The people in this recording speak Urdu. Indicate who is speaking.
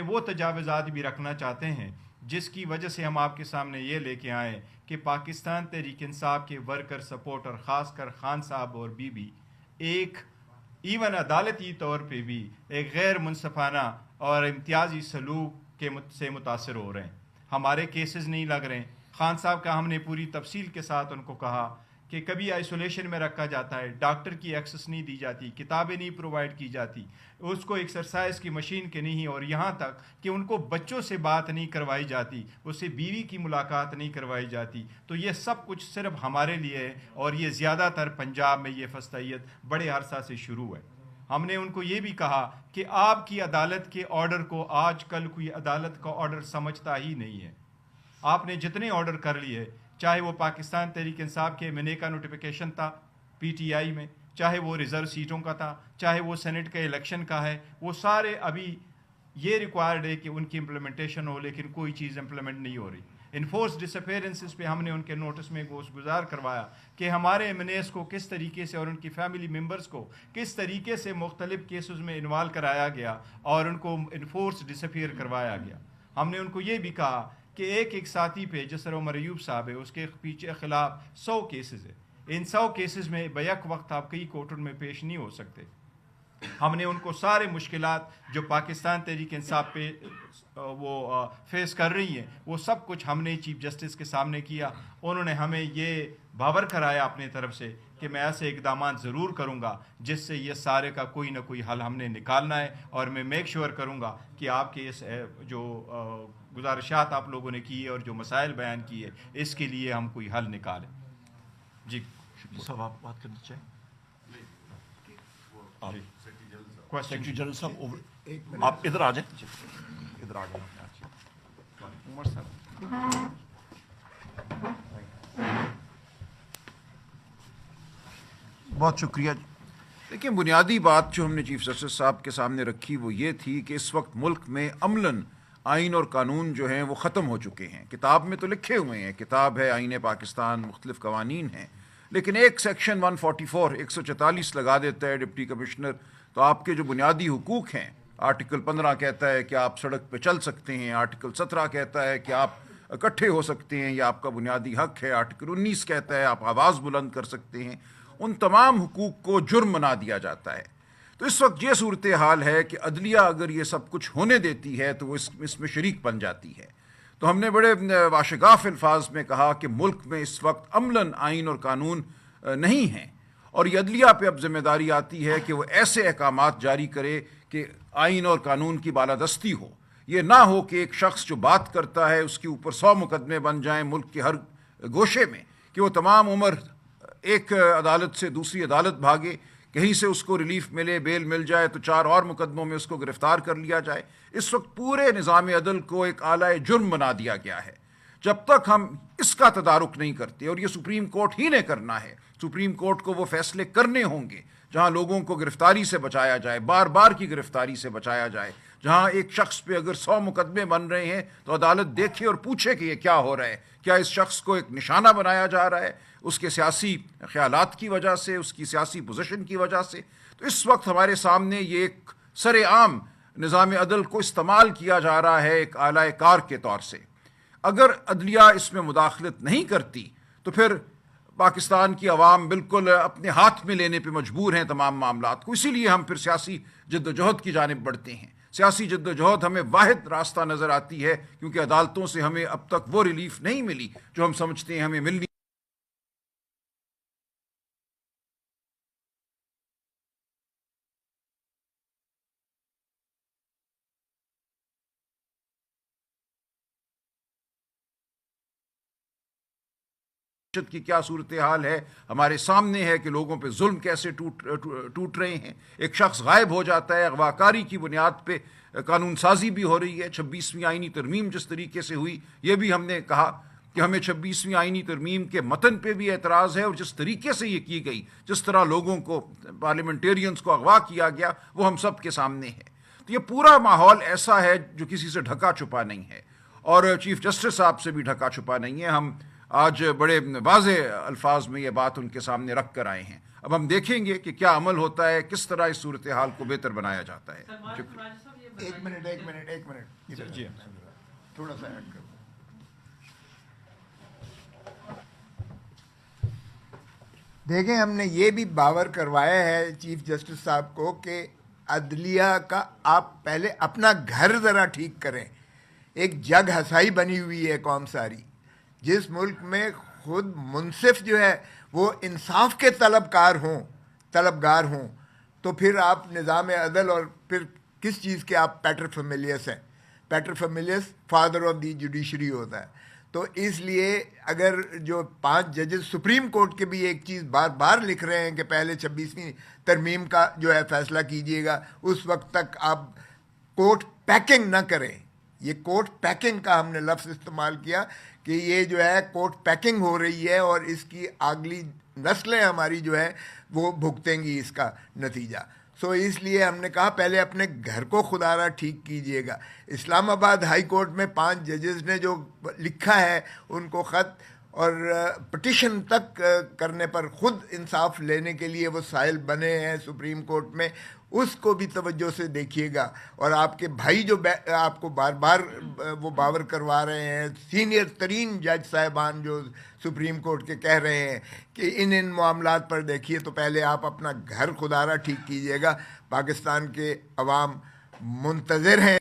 Speaker 1: وہ تجاوزات بھی رکھنا چاہتے ہیں جس کی وجہ سے ہم آپ کے سامنے یہ لے کے آئیں کہ پاکستان تحریک انصاف کے ورکر سپورٹر خاص کر خان صاحب اور بی بی ایک ایون عدالتی طور پہ بھی ایک غیر منصفانہ اور امتیازی سلوک سے متاثر ہو رہے ہیں. ہمارے کیسز نہیں لگ رہے ہیں. خان صاحب کا ہم نے پوری تفصیل کے ساتھ ان کو کہا کہ کبھی آئسولیشن میں رکھا جاتا ہے, ڈاکٹر کی ایکسس نہیں دی جاتی, کتابیں نہیں پرووائڈ کی جاتی, اس کو ایکسرسائز کی مشین کے نہیں, اور یہاں تک کہ ان کو بچوں سے بات نہیں کروائی جاتی, اس سے بیوی کی ملاقات نہیں کروائی جاتی. تو یہ سب کچھ صرف ہمارے لیے ہے, اور یہ زیادہ تر پنجاب میں یہ فسطائیت بڑے عرصہ سے شروع ہے. ہم نے ان کو یہ بھی کہا کہ آپ کی عدالت کے آرڈر کو آج کل کوئی عدالت کا آرڈر سمجھتا ہی نہیں ہے. آپ نے جتنے آرڈر کر لیے, چاہے وہ پاکستان تحریک انصاف کے منے کا نوٹیفیکیشن تھا پی ٹی آئی میں, چاہے وہ ریزرو سیٹوں کا تھا, چاہے وہ سینٹ کے الیکشن کا ہے, وہ سارے ابھی یہ ریکوائرڈ ہے کہ ان کی امپلیمنٹیشن ہو, لیکن کوئی چیز امپلیمنٹ نہیں ہو رہی. انفورس ڈس اپیرنسز پہ ہم نے ان کے نوٹس میں گزار کروایا کہ ہمارے ایم این ایس کو کس طریقے سے اور ان کی فیملی ممبرز کو کس طریقے سے مختلف کیسز میں انوالو کرایا گیا اور ان کو انفورس ڈس اپیئر کروایا گیا. ہم نے ان کو یہ بھی کہا کہ ایک ساتھی پہ جس طرح عمر ایوب صاحب ہے, اس کے پیچھے خلاف 100 کیسز ہے. ان 100 کیسز میں بیک وقت آپ کئی کورٹوں میں پیش نہیں ہو سکتے. ہم نے ان کو سارے مشکلات جو پاکستان تحریک انصاف پہ وہ فیس کر رہی ہیں وہ سب کچھ ہم نے چیف جسٹس کے سامنے کیا. انہوں نے ہمیں یہ باور کرایا اپنے طرف سے کہ میں ایسے اقدامات ضرور کروں گا جس سے یہ سارے کا کوئی نہ کوئی حل ہم نے نکالنا ہے, اور میں میک شیور کروں گا کہ آپ کے اس جو گزارشات آپ لوگوں نے کی ہے اور جو مسائل بیان کیے اس کے لیے ہم کوئی حل نکالیں. جی
Speaker 2: صاحب آپ بات کرنا چاہیں؟
Speaker 1: سیکریٹری
Speaker 2: جنرل صاحب آپ ادھر آ جائیں, ادھر آ جائیں.
Speaker 1: عمر صاحب
Speaker 3: بہت شکریہ. دیکھیں, بنیادی بات جو ہم نے چیف جسٹس صاحب کے سامنے رکھی وہ یہ تھی کہ اس وقت ملک میں عملاً آئین اور قانون جو ہیں وہ ختم ہو چکے ہیں. کتاب میں تو لکھے ہوئے ہیں, کتاب ہے آئین پاکستان, مختلف قوانین ہیں, لیکن ایک سیکشن 144 144 لگا دیتا ہے ڈپٹی کمشنر, تو آپ کے جو بنیادی حقوق ہیں, آرٹیکل 15 کہتا ہے کہ آپ سڑک پہ چل سکتے ہیں, آرٹیکل 17 کہتا ہے کہ آپ اکٹھے ہو سکتے ہیں, یہ آپ کا بنیادی حق ہے, آرٹیکل 19 کہتا ہے آپ آواز بلند کر سکتے ہیں, ان تمام حقوق کو جرم بنا دیا جاتا ہے. تو اس وقت یہ صورتحال ہے کہ عدلیہ اگر یہ سب کچھ ہونے دیتی ہے تو وہ اس میں شریک بن جاتی ہے. تو ہم نے بڑے واشگاف الفاظ میں کہا کہ ملک میں اس وقت عملاً آئین اور قانون نہیں ہیں, اور یہ عدلیہ پہ اب ذمہ داری آتی ہے کہ وہ ایسے احکامات جاری کرے کہ آئین اور قانون کی بالادستی ہو. یہ نہ ہو کہ ایک شخص جو بات کرتا ہے اس کے اوپر 100 مقدمے بن جائیں ملک کے ہر گوشے میں, کہ وہ تمام عمر ایک عدالت سے دوسری عدالت بھاگے, کہیں سے اس کو ریلیف ملے, بیل مل جائے تو 4 اور مقدموں میں اس کو گرفتار کر لیا جائے. اس وقت پورے نظام عدل کو ایک اعلی جرم بنا دیا گیا ہے. جب تک ہم اس کا تدارک نہیں کرتے, اور یہ سپریم کورٹ ہی نے کرنا ہے, سپریم کورٹ کو وہ فیصلے کرنے ہوں گے جہاں لوگوں کو گرفتاری سے بچایا جائے, بار بار کی گرفتاری سے بچایا جائے, جہاں ایک شخص پہ اگر 100 مقدمے بن رہے ہیں تو عدالت دیکھے اور پوچھے کہ یہ کیا ہو رہا ہے, کیا اس شخص کو ایک نشانہ بنایا جا رہا ہے اس کے سیاسی خیالات کی وجہ سے, اس کی سیاسی پوزیشن کی وجہ سے. تو اس وقت ہمارے سامنے یہ ایک سر عام نظام عدل کو استعمال کیا جا رہا ہے ایک اعلی کار کے طور سے. اگر عدلیہ اس میں مداخلت نہیں کرتی تو پھر پاکستان کی عوام بالکل اپنے ہاتھ میں لینے پہ مجبور ہیں تمام معاملات کو. اسی لیے ہم پھر سیاسی جد و جہد کی جانب بڑھتے ہیں. سیاسی جد و جہد ہمیں واحد راستہ نظر آتی ہے, کیونکہ عدالتوں سے ہمیں اب تک وہ ریلیف نہیں ملی جو ہم سمجھتے ہیں ہمیں ملنی کی کیا صورتحال ہے ہمارے سامنے ہے کہ لوگوں پہ ظلم کیسے ٹوٹ رہے ہیں. ایک شخص غائب ہو جاتا ہے, اغواکاری کی بنیاد پہ قانون سازی بھی ہو رہی ہے. 26ویں آئینی ترمیم جس طریقے سے ہوئی, یہ بھی ہم نے کہا کہ ہمیں 26ویں آئینی ترمیم کے متن پہ بھی اعتراض ہے, اور جس طریقے سے یہ کی گئی, جس طرح لوگوں کو پارلیمنٹیرینز کو اغوا کیا گیا, وہ ہم سب کے سامنے ہے. تو یہ پورا ماحول ایسا ہے جو کسی سے ڈھکا چھپا نہیں ہے, اور چیف جسٹس صاحب سے بھی ڈھکا چھپا نہیں ہے. ہم آج بڑے واضح الفاظ میں یہ بات ان کے سامنے رکھ کر آئے ہیں. اب ہم دیکھیں گے کہ کیا عمل ہوتا ہے, کس طرح اس صورتحال کو بہتر بنایا جاتا ہے.
Speaker 4: ایک منٹ ادھر
Speaker 1: جی
Speaker 4: تھوڑا سا ایڈ کر. دیکھیں ہم نے یہ بھی باور کروایا ہے چیف جسٹس صاحب کو کہ عدلیہ کا آپ پہلے اپنا گھر ذرا ٹھیک کریں. ایک جگ ہسائی بنی ہوئی ہے قوم ساری, جس ملک میں خود منصف جو ہے وہ انصاف کے طلبگار ہوں, تو پھر آپ نظام عدل اور پھر کس چیز کے آپ پیٹر فیملیس ہیں. Peter families father of the judiciary ہوتا ہے. تو اس لیے اگر جو 5 ججز سپریم کورٹ کے بھی ایک چیز بار بار لکھ رہے ہیں کہ پہلے 26ویں ترمیم کا جو ہے فیصلہ کیجیے گا, اس وقت تک آپ کورٹ پیکنگ نہ کریں. یہ کورٹ پیکنگ کا ہم نے لفظ استعمال کیا کہ یہ جو ہے کورٹ پیکنگ ہو رہی ہے, اور اس کی اگلی نسلیں ہماری جو ہے وہ بھگتیں گی اس کا نتیجہ. سو اس لیے ہم نے کہا پہلے اپنے گھر کو خدا را ٹھیک کیجئے گا. اسلام آباد ہائی کورٹ میں 5 ججز نے جو لکھا ہے ان کو خط, اور پٹیشن تک کرنے پر خود انصاف لینے کے لیے وہ سائل بنے ہیں سپریم کورٹ میں, اس کو بھی توجہ سے دیکھیے گا. اور آپ کے بھائی جو آپ کو بار بار وہ باور کروا رہے ہیں, سینئر ترین جج صاحبان جو سپریم کورٹ کے کہہ رہے ہیں کہ ان معاملات پر دیکھیے, تو پہلے آپ اپنا گھر خدا را ٹھیک کیجیے گا. پاکستان کے عوام منتظر ہیں